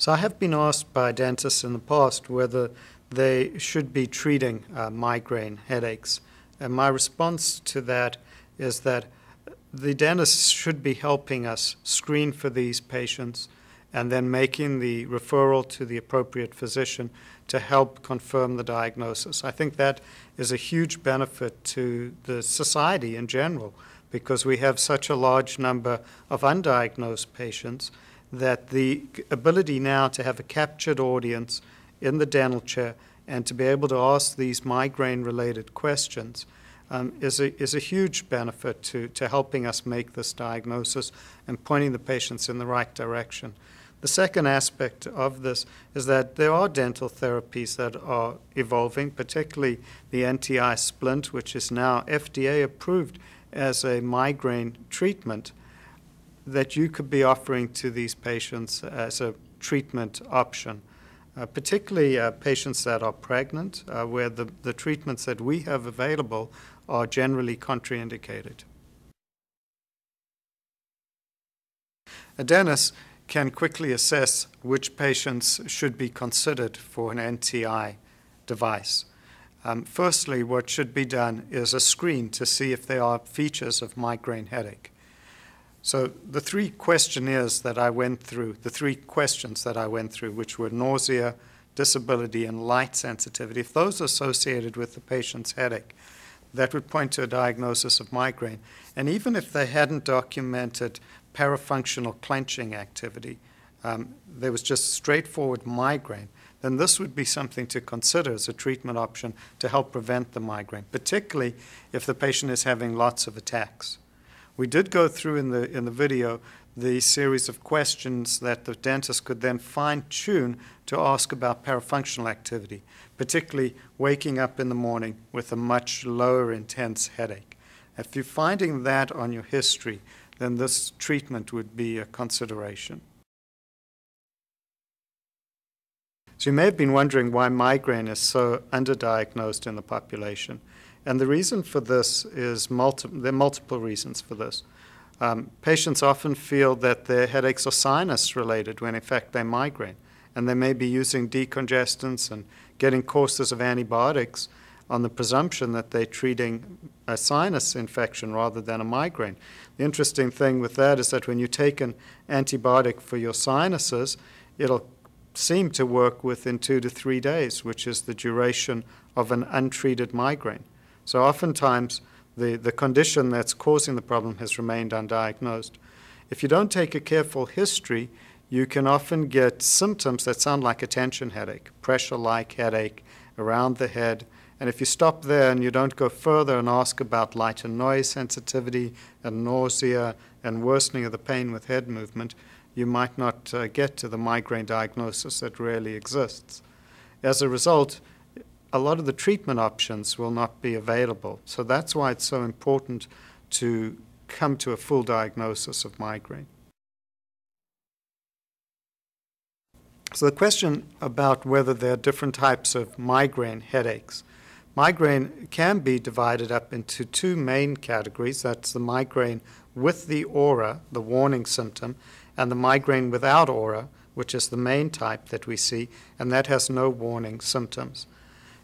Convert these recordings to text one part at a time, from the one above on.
So I have been asked by dentists in the past whether they should be treating migraine headaches. And my response to that is that the dentist should be helping us screen for these patients and then making the referral to the appropriate physician to help confirm the diagnosis. I think that is a huge benefit to the society in general because we have such a large number of undiagnosed patients that the ability now to have a captured audience in the dental chair and to be able to ask these migraine-related questions is a huge benefit to helping us make this diagnosis and pointing the patients in the right direction. The second aspect of this is that there are dental therapies that are evolving, particularly the NTI splint, which is now FDA approved as a migraine treatment that you could be offering to these patients as a treatment option, particularly patients that are pregnant, where the treatments that we have available are generally contraindicated. A dentist can quickly assess which patients should be considered for an NTI device. Firstly, what should be done is a screen to see if there are features of migraine headache. So the three questions that I went through, which were nausea, disability, and light sensitivity, if those are associated with the patient's headache, that would point to a diagnosis of migraine. And even if they hadn't documented parafunctional clenching activity, there was just straightforward migraine, then this would be something to consider as a treatment option to help prevent the migraine, particularly if the patient is having lots of attacks. We did go through in the video the series of questions that the dentist could then fine-tune to ask about parafunctional activity, particularly waking up in the morning with a much lower intense headache. If you're finding that on your history, then this treatment would be a consideration. So you may have been wondering why migraine is so underdiagnosed in the population. And the reason for this is there are multiple reasons for this. Patients often feel that their headaches are sinus related when in fact they're migraine. And they may be using decongestants and getting courses of antibiotics on the presumption that they're treating a sinus infection rather than a migraine. The interesting thing with that is that when you take an antibiotic for your sinuses, it'll seem to work within 2 to 3 days, which is the duration of an untreated migraine. So oftentimes, the condition that's causing the problem has remained undiagnosed. If you don't take a careful history, you can often get symptoms that sound like a tension headache, pressure-like headache around the head. And if you stop there and you don't go further and ask about light and noise sensitivity and nausea and worsening of the pain with head movement, you might not get to the migraine diagnosis that really exists. As a result, a lot of the treatment options will not be available. So that's why it's so important to come to a full diagnosis of migraine. So the question about whether there are different types of migraine headaches. Migraine can be divided up into two main categories. That's the migraine with the aura, the warning symptom, and the migraine without aura, which is the main type that we see, and that has no warning symptoms.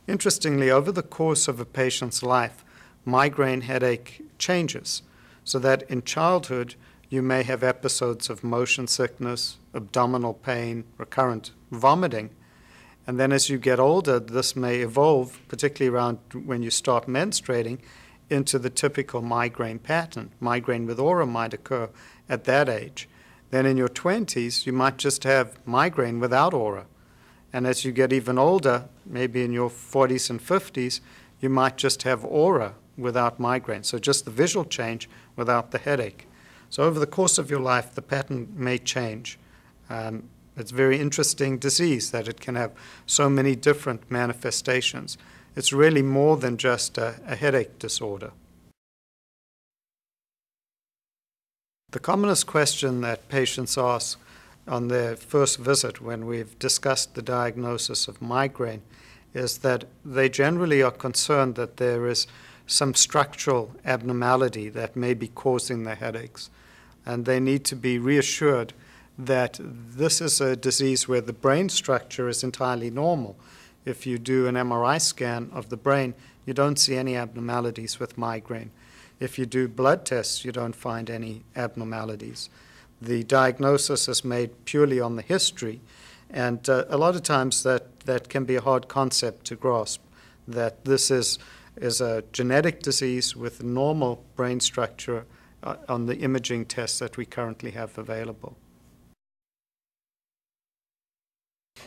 Interestingly, over the course of a patient's life, migraine headache changes, so that in childhood, you may have episodes of motion sickness, abdominal pain, recurrent vomiting, and then as you get older, this may evolve, particularly around when you start menstruating, into the typical migraine pattern. Migraine with aura might occur at that age. Then in your 20s, you might just have migraine without aura. And as you get even older, maybe in your 40s and 50s, you might just have aura without migraine. So just the visual change without the headache. So over the course of your life, the pattern may change. It's a very interesting disease that it can have so many different manifestations. It's really more than just a headache disorder. The commonest question that patients ask on their first visit when we've discussed the diagnosis of migraine is that they generally are concerned that there is some structural abnormality that may be causing the headaches. And they need to be reassured that this is a disease where the brain structure is entirely normal. If you do an MRI scan of the brain, you don't see any abnormalities with migraine. If you do blood tests, you don't find any abnormalities. The diagnosis is made purely on the history, and a lot of times that can be a hard concept to grasp, that this is a genetic disease with normal brain structure on the imaging tests that we currently have available.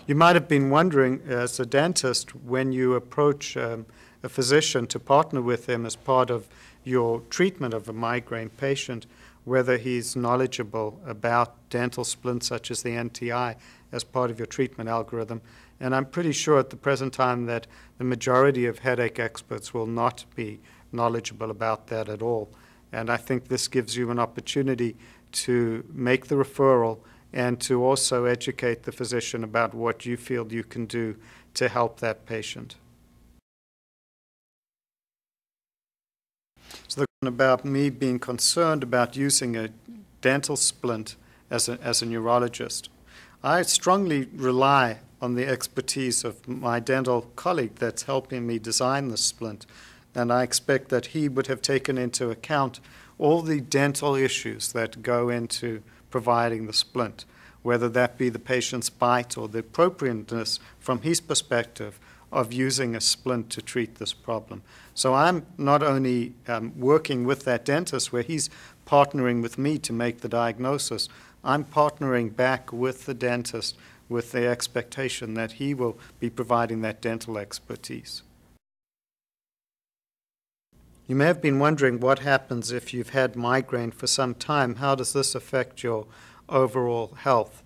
You might have been wondering, as a dentist, when you approach a physician to partner with him as part of your treatment of a migraine patient, whether he's knowledgeable about dental splints such as the NTI as part of your treatment algorithm. And I'm pretty sure at the present time that the majority of headache experts will not be knowledgeable about that at all. And I think this gives you an opportunity to make the referral and to also educate the physician about what you feel you can do to help that patient. So the question about me being concerned about using a dental splint as a neurologist. I strongly rely on the expertise of my dental colleague that's helping me design the splint, and I expect that he would have taken into account all the dental issues that go into providing the splint, whether that be the patient's bite or the appropriateness from his perspective of using a splint to treat this problem. So I'm not only working with that dentist where he's partnering with me to make the diagnosis, I'm partnering back with the dentist with the expectation that he will be providing that dental expertise. You may have been wondering what happens if you've had migraine for some time. How does this affect your overall health?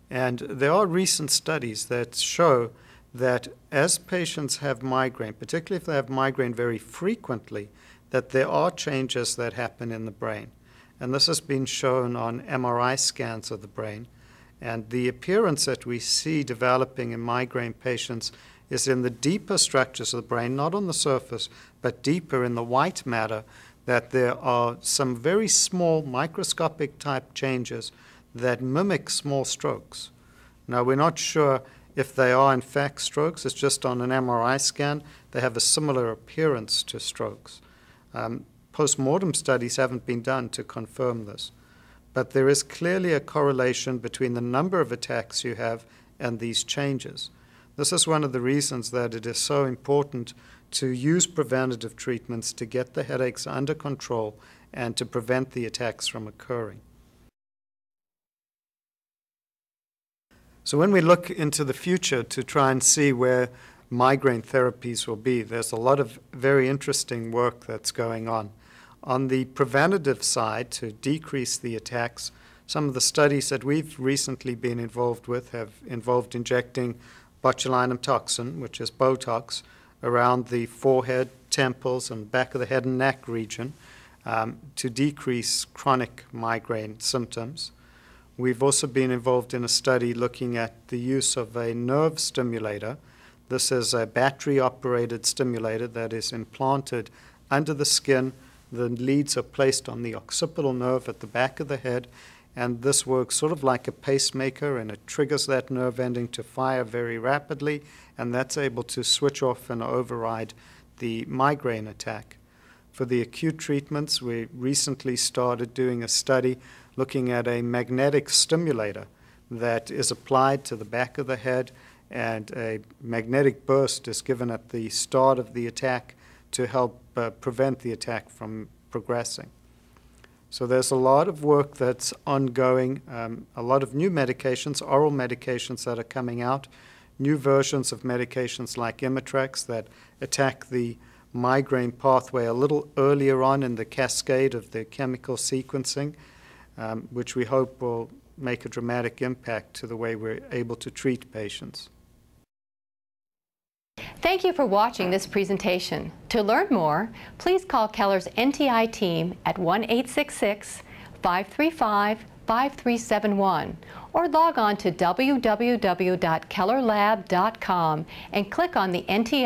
And there are recent studies that show that as patients have migraine, particularly if they have migraine very frequently, that there are changes that happen in the brain. And this has been shown on MRI scans of the brain. And the appearance that we see developing in migraine patients is in the deeper structures of the brain, not on the surface, but deeper in the white matter, that there are some very small microscopic type changes that mimic small strokes. Now, we're not sure if they are in fact strokes. It's just on an MRI scan, they have a similar appearance to strokes. Post-mortem studies haven't been done to confirm this. But there is clearly a correlation between the number of attacks you have and these changes. This is one of the reasons that it is so important to use preventative treatments to get the headaches under control and to prevent the attacks from occurring. So when we look into the future to try and see where migraine therapies will be, there's a lot of very interesting work that's going on. On the preventative side, to decrease the attacks, some of the studies that we've recently been involved with have involved injecting botulinum toxin, which is Botox, around the forehead, temples, and back of the head and neck region to decrease chronic migraine symptoms. We've also been involved in a study looking at the use of a nerve stimulator. This is a battery-operated stimulator that is implanted under the skin. The leads are placed on the occipital nerve at the back of the head, and this works sort of like a pacemaker, and it triggers that nerve ending to fire very rapidly, and that's able to switch off and override the migraine attack. For the acute treatments, we recently started doing a study looking at a magnetic stimulator that is applied to the back of the head, and a magnetic burst is given at the start of the attack to help prevent the attack from progressing. So there's a lot of work that's ongoing, a lot of new medications, oral medications that are coming out, new versions of medications like Imitrex that attack the migraine pathway a little earlier on in the cascade of the chemical sequencing, which we hope will make a dramatic impact to the way we're able to treat patients. Thank you for watching this presentation. To learn more, please call Keller's NTI team at 1-866-535-5371 or log on to www.kellerlab.com and click on the NTI